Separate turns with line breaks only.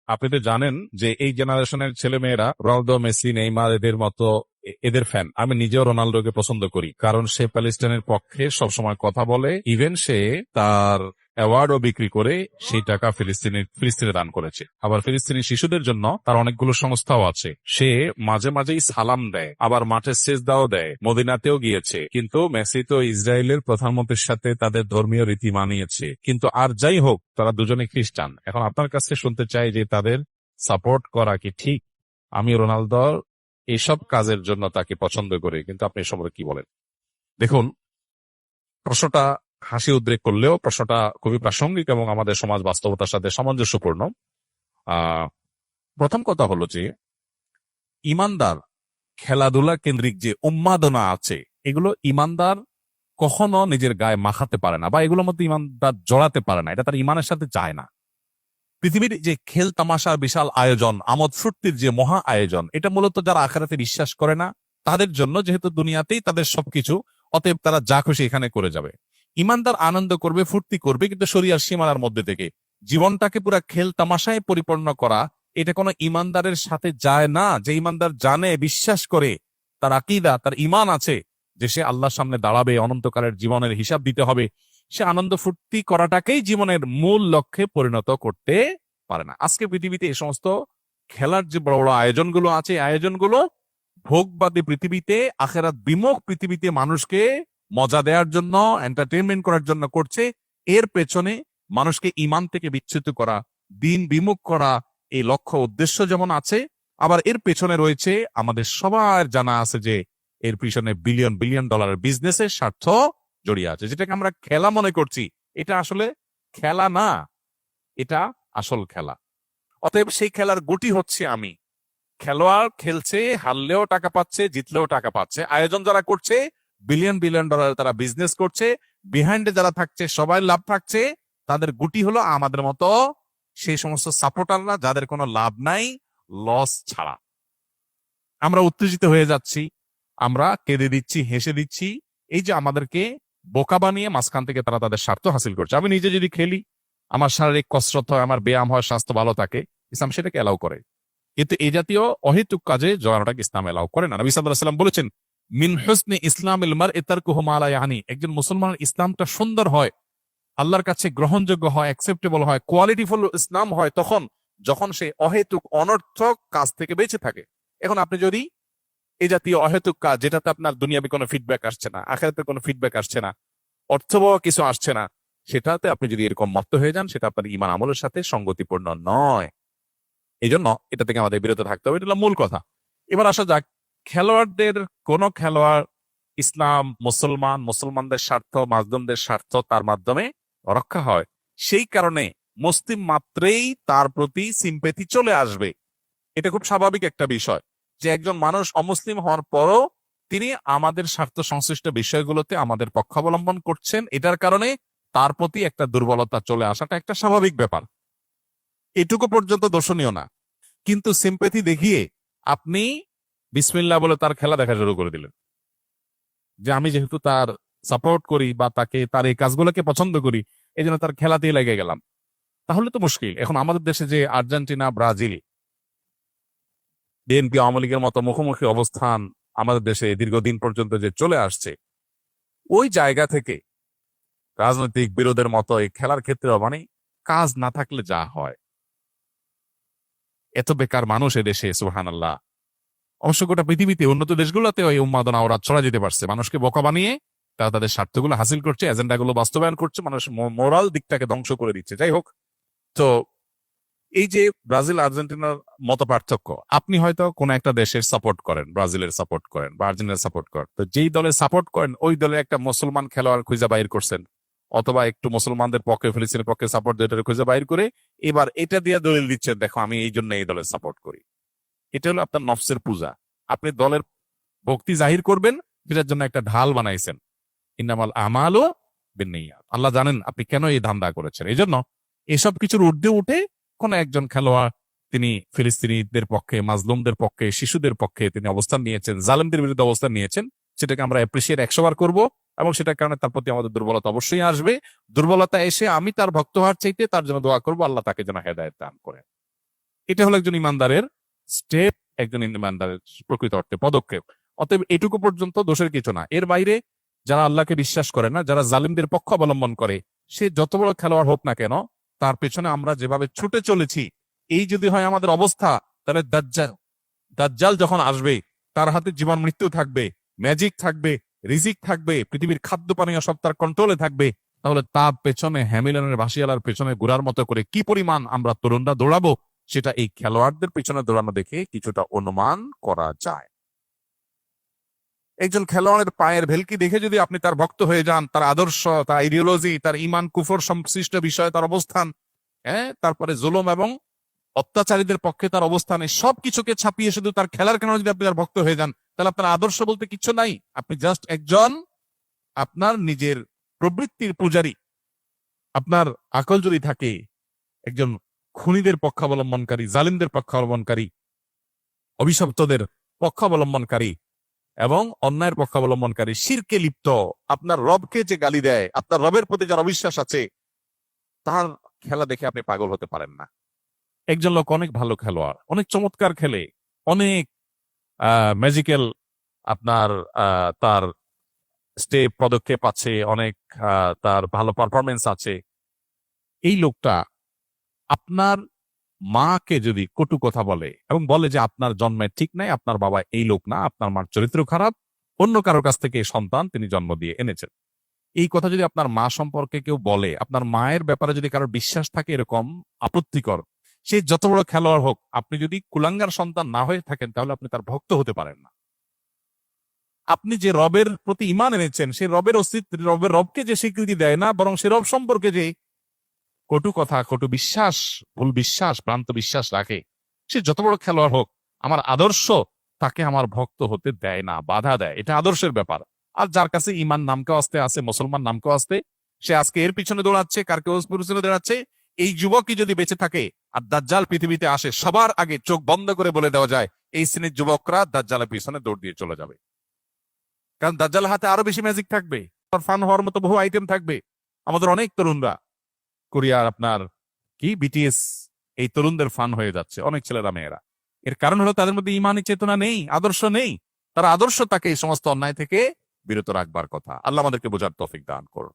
আপনি তো জানেন যে এই জেনারেশনের ছেলে মেয়েরা রোনালদো, মেসি, নেইমার এদের মতো এদের ফ্যান। আমি নিজেও রোনালদোকে পছন্দ করি, কারণ সে প্যালেস্টাইনের পক্ষে সবসময় কথা বলে। ইভেন সে তার অ্যাওয়ার্ডও বিক্রি করে সেই টাকা ফিলিস্তিনে দান করেছে। আবার ফিলিস্তিনি শিশুদের জন্য তার অনেকগুলো সংস্থাও আছে। সে মাঝে মাঝেই সালাম দেয়, আবার মাঠে সেজদাও দেয়, মদিনাতেও গিয়েছে। কিন্তু মেসি তো ইসরায়েলের প্রধানমন্ত্রীর সাথে তাদের ধর্মীয় রীতি মানিয়েছে। কিন্তু আর যাই হোক, তারা দুজনে খ্রিস্টান। এখন আপনার কাছে শুনতে চাই যে তাদের সাপোর্ট করা কি ঠিক? আমি রোনালদোর এইসব কাজের জন্য তাকে পছন্দ করি, কিন্তু আপনি এ সম্পর্কে কি বলেন? দেখুন, প্রশ্নটা হাসি উদ্রেক করলেও প্রশ্নটা খুবই প্রাসঙ্গিক এবং আমাদের সমাজ বাস্তবতার সাথে সামঞ্জস্যপূর্ণ। প্রথম কথা হলো যে ইমানদার খেলাধুলা কেন্দ্রিক যে উন্মাদনা আছে, এগুলো ইমানদার কখনো নিজের গায়ে মাখাতে পারে না, বা এগুলোর মধ্যে ইমানদার জড়াতে পারে না। এটা তার ইমানের সাথে যায় না। পৃথিবীর যে খেল তামাশার বিশাল আয়োজন, আমোদ ফুর্তির যে মহা আয়োজন, এটা মূলত যারা আখিরাতে বিশ্বাস করে না তাদের জন্য, যেহেতু দুনিয়াতেই তাদের সবকিছু, অতএব তারা যা খুশি এখানে করে যাবে। ইমানদার আনন্দ করবে, ফুর্তি করবে, কিন্তু শরিয়ার সীমানার মধ্যে থেকে। জীবনটাকে পুরা খেল তামাশায় পরিপূর্ণ করা, এটা কোনো ইমানদারের সাথে যায় না। যে ইমানদার জানে, বিশ্বাস করে, তার আকীদা, তার ঈমান আছে যে সে আল্লাহর সামনে দাঁড়াবে, অনন্তকালের জীবনের হিসাব দিতে হবে, সে আনন্দ ফুর্তি করাটাকেই জীবনের মূল লক্ষ্যে পরিণত করতে পারে না। আজকে পৃথিবীতে এই সমস্ত খেলার যে বড় বড় আয়োজনগুলো আছে, আয়োজনগুলো ভোগবাদী পৃথিবীতে, আখেরাত বিমুখ পৃথিবীতে মানুষকে মজা দেওয়ার জন্য, এন্টারটেনমেন্ট করার জন্য করছে। এর পেছনে মানুষকে ইমান থেকে বিচ্যুত করা, দিন বিমুখ করা, এই লক্ষ্য উদ্দেশ্য যেমন আছে, আবার এর পেছনে রয়েছে, আমাদের সবার জানা আছে যে এর পিছনে বিলিয়ন বিলিয়ন ডলারের বিজনেসের স্বার্থ জড়িয়ে আছে। যেটাকে আমরা খেলা মনে করছি, এটা আসলে খেলা না, এটা আসল খেলা। অতএব সেই খেলার গুটি হচ্ছে আমি। খেলোয়াড় খেলছে, হারলেও টাকা পাচ্ছে, জিতলেও টাকা পাচ্ছে। আয়োজন যারা করছে, বিলিয়ন বিলিয়ন ডলার তারা বিজনেস করছে, বিহাইন্ডে যারা থাকছে সবাই লাভ থাকছে। তাদের গুটি হলো আমাদের মতো সেই সমস্ত সাপোর্টাররা যাদের কোনো লাভ নাই, লস ছাড়া। আমরা উত্তেজিত হয়ে যাচ্ছি, আমরা কেঁদে দিচ্ছি, হেসে দিচ্ছি। এই যে আমাদেরকে বোকা বানিয়ে মাঝখান থেকে তারা তাদের স্বার্থ হাসিল করছে। আমি নিজে যদি খেলি, আমার শারীরিক কসরত হয়, আমার ব্যায়াম হয়, স্বাস্থ্য ভালো থাকে, ইসলাম সেটাকে এলাও করে। কিন্তু এই জাতীয় অহেতুক কাজে জড়ানোটাকে ইসলাম এলাও করে না। নবী সাল্লাল্লাহু আলাইহি ওয়াসাল্লাম বলেছেন, মিন হুসনি ইসলামিল মারই তারকুহু মা লা ইয়ানি। একজন মুসলমানের ইসলামটা সুন্দর হয়, আল্লাহর কাছে গ্রহণযোগ্য হয়, অ্যাকসেপ্টেবল হয়, কোয়ালিটিফুল ইসলাম হয় তখন, যখন সে অহেতুক অনর্থক কাজ থেকে বেঁচে থাকে। এখন আপনি যদি এই জাতীয় অহেতুক কাজ, যেটাতে আপনার দুনিয়াবি কোনো ফিডব্যাক আসছে না, আখিরাতে কোনো ফিডব্যাক আসছে না, অর্থবহ কিছু আসছে না, সেটাতে আপনি যদি এরকম মত্ত হয়ে যান, সেটা আপনার ঈমান আমলের সাথে সঙ্গতিপূর্ণ নয়। এই জন্য এটা থেকে আমাদের বিরত থাকতে হবে। এটা হলো মূল কথা। এবার আসা যাক, খেলোয়াড়দের কোন খেলোয়াড় ইসলাম, মুসলমান, মুসলমানদের স্বার্থ, মাজলুমদের স্বার্থ তার মাধ্যমে রক্ষা হয়, সেই কারণে মুসলিম মাত্রেই তার প্রতি সিম্পেথি চলে আসবে। এটা খুব স্বাভাবিক একটা বিষয় যে একজন মানুষ অমুসলিম হওয়ার পরও তিনি আমাদের স্বার্থ সংশ্লিষ্ট বিষয়গুলোতে আমাদের পক্ষাবলম্বন করছেন, এটার কারণে তার প্রতি একটা দুর্বলতা চলে আসাটা একটা স্বাভাবিক ব্যাপার। এটুকু পর্যন্ত দর্শনীয় না। কিন্তু সিম্পেথি দেখিয়ে আপনি বিসমিল্লাহ বলে তার খেলা দেখা শুরু করে দিলেন, যে আমি যেহেতু তার সাপোর্ট করি বা তাকে, তার এই কাজগুলোকে পছন্দ করি, এই জন্য তার খেলাতেই লেগে গেলাম। তাহলে তো মুশকিল। এখন আমাদের দেশে যে আর্জেন্টিনা, ব্রাজিল, বিএনপি, আওয়ামী লীগের মতো মুখোমুখি অবস্থান আমাদের দেশে দীর্ঘদিন পর্যন্ত যে চলে আসছে, ওই জায়গা থেকে রাজনৈতিক বিরোধের মতো এই খেলার ক্ষেত্রে মানে কাজ না থাকলে যা হয়, এত বেকার মানুষ এদেশে, সুবহানাল্লাহ। অবশ্য গোটা পৃথিবীতে উন্নত দেশগুলোতে ওই উন্মাদনা ওরা ছড়া যেতে পারছে। মানুষকে বোকা বানিয়ে তারা তাদের স্বার্থগুলো হাসিল করছে, এজেন্ডাগুলো বাস্তবায়ন করছে, মানুষের মোরাল দিকটাকে ধ্বংস করে দিচ্ছে। যাই হোক, তো এই যে ব্রাজিল আর্জেন্টিনার মত পার্থক্য, আপনি হয়তো কোন একটা দেশের সাপোর্ট করেন, ব্রাজিলের সাপোর্ট করেন বা আর্জেন্টিনার সাপোর্ট করেন, তো যেই দলের সাপোর্ট করেন ওই দলের একটা মুসলমান খেলোয়াড় খুঁজে বাইর করছেন, অথবা একটু মুসলমানদের পক্ষে, ফিলিস্তিনের পক্ষে সাপোর্ট দিয়ে খুঁজে বাইর করে এবার এটা দিয়ে দলিল দিচ্ছেন, দেখো আমি এই জন্য এই দলের সাপোর্ট করি। এটা হলো আপনার নফসের পূজা। আপনি দলের ভক্তি জাহির করবেন, সেটার জন্য একটা ঢাল বানাইছেন। ইন্নামাল আমালু বিন্নিয়াত। আল্লাহ জানেন আপনি কেন এই ধান্দা করেছেন। এই জন্য এসব কিছুর ঊর্ধ্বে উঠে কোন একজন খেলোয়াড়, তিনি ফিলিস্তিনিদের পক্ষে, মাজলুমদের পক্ষে, শিশুদের পক্ষে তিনি অবস্থান নিয়েছেন, জালেমদের বিরুদ্ধে অবস্থান নিয়েছেন, সেটাকে আমরা অ্যাপ্রিসিয়েট 100 বার করবো। এবং সেটার কারণে তার প্রতি আমাদের দুর্বলতা অবশ্যই আসবে। দুর্বলতা এসে আমি তার ভক্ত হওয়ার চাইতে তার জন্য দোয়া করবো, আল্লাহ তাকে যেন হেদায়েত দান করে। এটা হলো একজন ইমানদারের স্টেপ, একজন ইমানদারের প্রকৃত অর্থে পদক্ষেপ। অতএব এটুকু পর্যন্ত দোষের কিছু না। এর বাইরে যারা আল্লাহকে বিশ্বাস করে না, যারা জালিমদের পক্ষ অবলম্বন করে, সে যত বড় খেলোয়াড় হোক না কেন, তার পেছনে আমরা যেভাবে ছুটে চলেছি, এই যদি হয় আমাদের অবস্থা, তাহলে দাজ্জাল যখন আসবে, তার হাতে জীবন মৃত্যু থাকবে, ম্যাজিক থাকবে, রিজিক থাকবে, পৃথিবীর খাদ্য পানীয় সব তার কন্ট্রোলে থাকবে, তাহলে তার পেছনে হ্যামিলনের বাসিয়ালার পেছনে ঘোরার মতো করে কি পরিমাণ আমরা তরুণরা দৌড়াবো, সেটা এই খেলোয়াড়দের পেছনে দৌড়ানো দেখে কিছুটা অনুমান করা যায়। একজন খেলোয়াড়ের পায়ের ভেলকি দেখে যদি আপনি তার ভক্ত হয়ে যান, তার আদর্শ, তার আইডিওলজি, তার ইমান কুফর সংশ্লিষ্ট বিষয়ে তার অবস্থান, তারপরে জুলুম এবং অত্যাচারীদের পক্ষে তার অবস্থান, এই সবকিছুকে ছাপিয়ে শুধু তার খেলার কারণে যদি আপনি তার ভক্ত হয়ে যান, তাহলে আপনার আদর্শ বলতে কিচ্ছু নাই। আপনি জাস্ট একজন আপনার নিজের প্রবৃত্তির পূজারী। আপনার আকল যদি থাকে একজন খুনিদের পক্ষাবলম্বনকারী, জালিমদের পক্ষাবলম্বনকারী, অভিশপ্তদের পক্ষাবলম্বনকারী এবং অন্যায়ের পক্ষাবলম্বনকারী, শিরকে লিপ্ত, আপনার রবকে যে গালি দেয়, আপনার রবের প্রতি যার অবিশ্বাস আছে, তার খেলা দেখে আপনি পাগল হতে পারেন না। একজন লোক অনেক ভালো খেলোয়াড়, অনেক চমৎকার খেলে, অনেক ম্যাজিক্যাল আপনার তার স্টেপ পদক্ষেপ আছে, অনেক তার ভালো পারফরমেন্স আছে, এই লোকটা আপনার মাকে যদি কটু কথা বলে এবং বলে যে আপনার জন্মের ঠিক নাই, আপনার বাবা এই লোক না, আপনার মার চরিত্র খারাপ, অন্য কারোর কাছ থেকে এই সন্তান তিনি জন্ম দিয়ে এনেছেন, এই কথা যদি আপনার মা সম্পর্কে কেউ বলে, আপনার মায়ের ব্যাপারে যদি কারোর বিশ্বাস থাকে এরকম আপত্তিকর, সে যত বড় খেলোয়াড় হোক, আপনি যদি কুলাঙ্গার সন্তান না হয়ে থাকেন, তাহলে আপনি তার ভক্ত হতে পারেন না। আপনি যে রবের প্রতি ইমান এনেছেন, সেই রবের অস্তিত্ব, রবকে যে স্বীকৃতি দেয় না, বরং সে রব সম্পর্কে যে কটু কথা, কটু বিশ্বাস, ভুল বিশ্বাস, ভ্রান্ত বিশ্বাস রাখে, সে যত বড় খেলোয়াড় হোক, আমার আদর্শ তাকে আমার ভক্ত হতে দেয় না, বাধা দেয়। এটা আদর্শের ব্যাপার। আর যার কাছে ইমান নামকে আসতে আছে, মুসলমান নামকে আসতে, সে আজকে এর পিছনে দৌড়াচ্ছে, কারকে পিছনে দৌড়াচ্ছে, এই যুবকই যদি বেঁচে থাকে আর দাজ্জাল পৃথিবীতে আসে, সবার আগে চোখ বন্ধ করে বলে দেওয়া যায় এই শ্রেণীর যুবকরা দাজ্জালের পিছনে দৌড় দিয়ে চলে যাবে। কারণ দাজ্জালের হাতে আরো বেশি ম্যাজিক থাকবে, ফান হওয়ার মতো বহু আইটেম থাকবে। আমাদের অনেক তরুণরা কোরিয়ার আপনার কি বিটিএস, এই তরুণদের ফান হয়ে যাচ্ছে, অনেক ছেলেরা মেয়েরা। এর কারণ হলো তাদের মধ্যে ইমানি চেতনা নেই, আদর্শ নেই। তার আদর্শ তাকে এই সমস্ত অন্যায় থেকে বিরত রাখবার কথা। আল্লাহ আমাদেরকে বোঝার তৌফিক দান করুন।